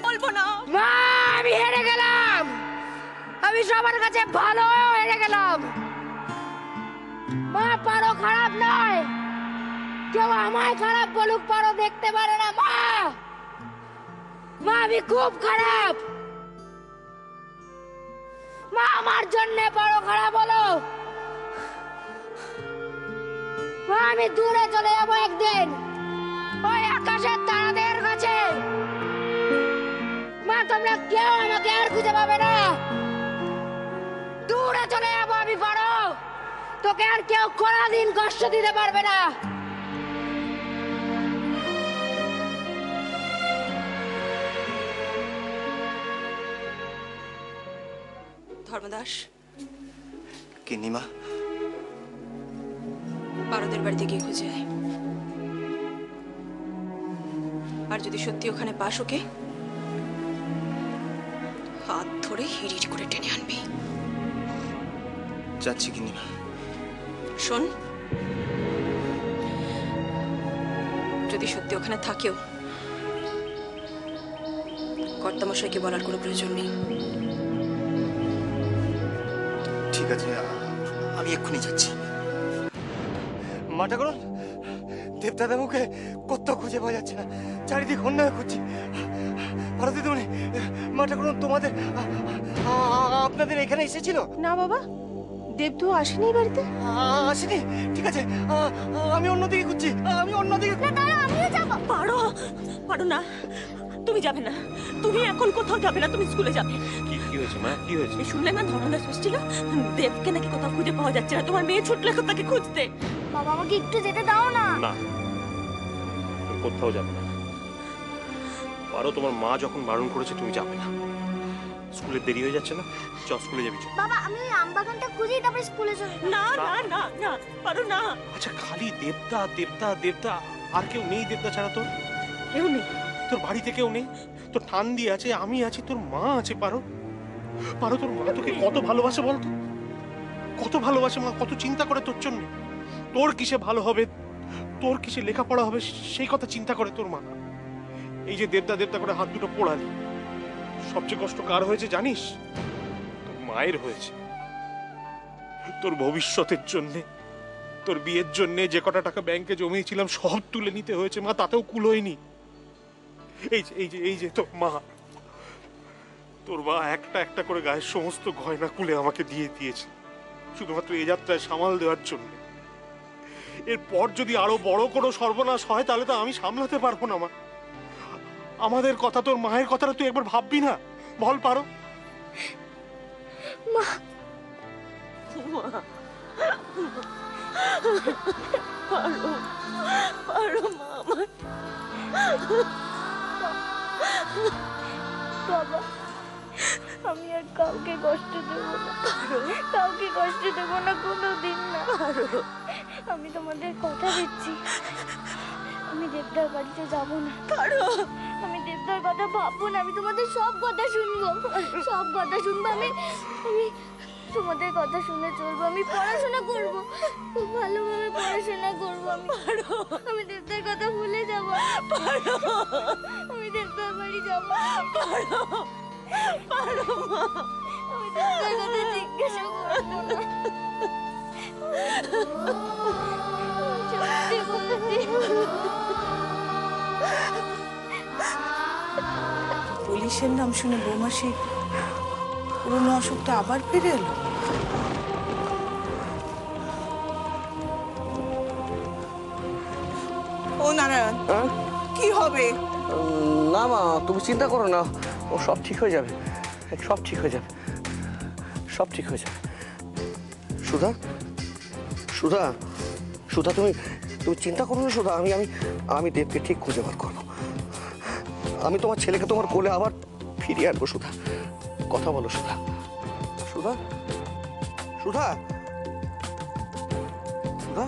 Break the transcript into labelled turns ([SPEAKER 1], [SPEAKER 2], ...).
[SPEAKER 1] বলবো না।
[SPEAKER 2] মা আমি হেরে গেলাম, আমি সবার কাছে ভালো হেরে গেলাম। মা পারো খারাপ নয়, কেউ আমায় খারাপ বলুক পারো দেখতে পারে না। মা মা আমি খুব খারাপ, মা আমার জন্য পারো খারাপ হলো। মা আমি দূরে চলে যাবো একদিন, ওই আকাশের তারাদের কাছে। মা তোমরা কেউ আমাকে আর খুঁজে পাবে না, দূরে চলে যাবো আমি। পারো তোকে আর কেউ কোনদিন কষ্ট দিতে পারবে না।
[SPEAKER 1] ধর্মদাস,
[SPEAKER 3] কিন্নিমা,
[SPEAKER 1] পারদের বাড়িতে গিয়ে খুঁজে আয়। আর যদি সত্যি ওখানে পাস ওকে, হাত ধরে হিড়ির করে টেনে আনবি।
[SPEAKER 3] যাচ্ছি কিন্নিমা।
[SPEAKER 1] শোন, যদি সত্যি ওখানে থাকেও, কর্তামশাইকে বলার কোনো প্রয়োজন নেই।
[SPEAKER 3] ঠিক আছে, আমি এক্ষুনি যাচ্ছি। মাটা করুন, দেবদাদাকে কোথাও খুঁজে পাওয়া যাচ্ছে না, চারিদিক অন্যায় খুঁজছি। ভারতী তুমি, মাটা করুন তোমাদের আপনাদের এখানে এসেছিল?
[SPEAKER 4] না বাবা, দেবদু আসেনি বাড়িতে।
[SPEAKER 3] আসেনি? ঠিক আছে, আমি অন্যদিকে খুঁজছি, আমি অন্যদিকে।
[SPEAKER 4] আমিও যাবো। পারো পারো না, তুমি যাবে না, তুমি এখন কোথাও যাবে না, তুমি স্কুলে যাবে।
[SPEAKER 5] কি হয়েছে মা, কি হয়েছে?
[SPEAKER 4] শুনলে না ধর্মদাস এসেছিল, দেবকে নাকি কোথাও খুঁজে পাওয়া যাচ্ছে না, তোমার মেয়ে ছুটলে তাকে খুঁজতে।
[SPEAKER 2] বাবা আমাকে একটু যেতে দাও না।
[SPEAKER 5] না, তুমি কোথাও যাবে না। পারো, তোমার মা যখন বারণ করেছে তুমি যাবে না। স্কুলে দেরি হয়ে যাচ্ছে না, চল স্কুলে যাবি। চল
[SPEAKER 2] বাবা আমি আমবাগানটা খুঁজেই তারপরে স্কুলে চলে যাব।
[SPEAKER 4] না না না না পারো না।
[SPEAKER 5] আচ্ছা, খালি দেবদা দেবদা দেবদা, আর কেউ নেই দেবদা ছাড়া? তোর
[SPEAKER 4] কেউ নেই?
[SPEAKER 5] তোর বাড়িতে কেউ নেই? তোর ঠান্দি আছে, আমি আছি, তোর মা আছে। পারো, পারো, তোর মা তোকে কত ভালোবাসে বলতো, কত ভালোবাসে মা, কত চিন্তা করে তোর জন্য। তোর কিসে ভালো হবে, তোর কিসে লেখাপড়া হবে, সেই কথা চিন্তা করে তোর মা। এই যে দেবদা দেবদা করে হাত দুটো পোড়ালি, সবচেয়ে কষ্ট কার হয়েছে জানিস? তোর মায়ের হয়েছে। তোর ভবিষ্যতের জন্যে, তোর বিয়ের জন্য যে কটা টাকা ব্যাংকে জমিয়েছিলাম সব তুলে নিতে হয়েছে মা, তাতেও কুলোয়নি। এই যে তোর মা, তোর মা একটা একটা করে গায়ের সমস্ত গয়না খুলে আমাকে দিয়ে দিয়েছে, শুধুমাত্র এই যাত্রায় সামাল দেওয়ার জন্য। এরপর যদি আরো বড় কোনো সর্বনাশ হয় তাহলে তো আমি সামলাতে পারবো না মা। আমাদের কথা, তোর মায়ের কথাটা তুই একবার ভাববি না? বল পারো।
[SPEAKER 2] মা
[SPEAKER 4] পারো পারো মা আমার।
[SPEAKER 2] বাবা আমি আর কাউকে কষ্ট দেব না, কাউকে কষ্ট দেব না কোনোদিন না। আমি তোমাদের কথা দিচ্ছি, আমি দেবদার বাড়িতে যাব না। আমি দেবদার কথা ভাববো না, আমি তোমাদের সব কথা শুনবো, সব কথা শুনবো। আমি তোমাদের কথা শুনে চলবো, আমি পড়াশোনা করবো, খুব ভালোভাবে পড়াশোনা করবো। আমি দেবদার কথা ভুলে যাবো, আমি দেবদার বাড়ি যাবো। আমি দেবদার কথা জিজ্ঞাসা করবো না, সত্যি বলছি।
[SPEAKER 6] পুলিশের নাম শুনে বৌমাসি পুরনো অসুখটা আবার ফিরে এলো। ও নারায়ণ, কি হবে?
[SPEAKER 7] না মা, তুমি চিন্তা করো না, ও সব ঠিক হয়ে যাবে, সব ঠিক হয়ে যাবে, সব ঠিক হয়ে যাবে। সুধা, সুধা, সুধা, তুমি চিন্তা করো না সুধা। আমি দেবকে ঠিক খুঁজে বার করবো। আমি তোমার ছেলেকে তোমার কোলে আবার ফিরিয়ে আনবো। সুধা, কথা বলো সুধা। সুধা, সুধা, সুধা।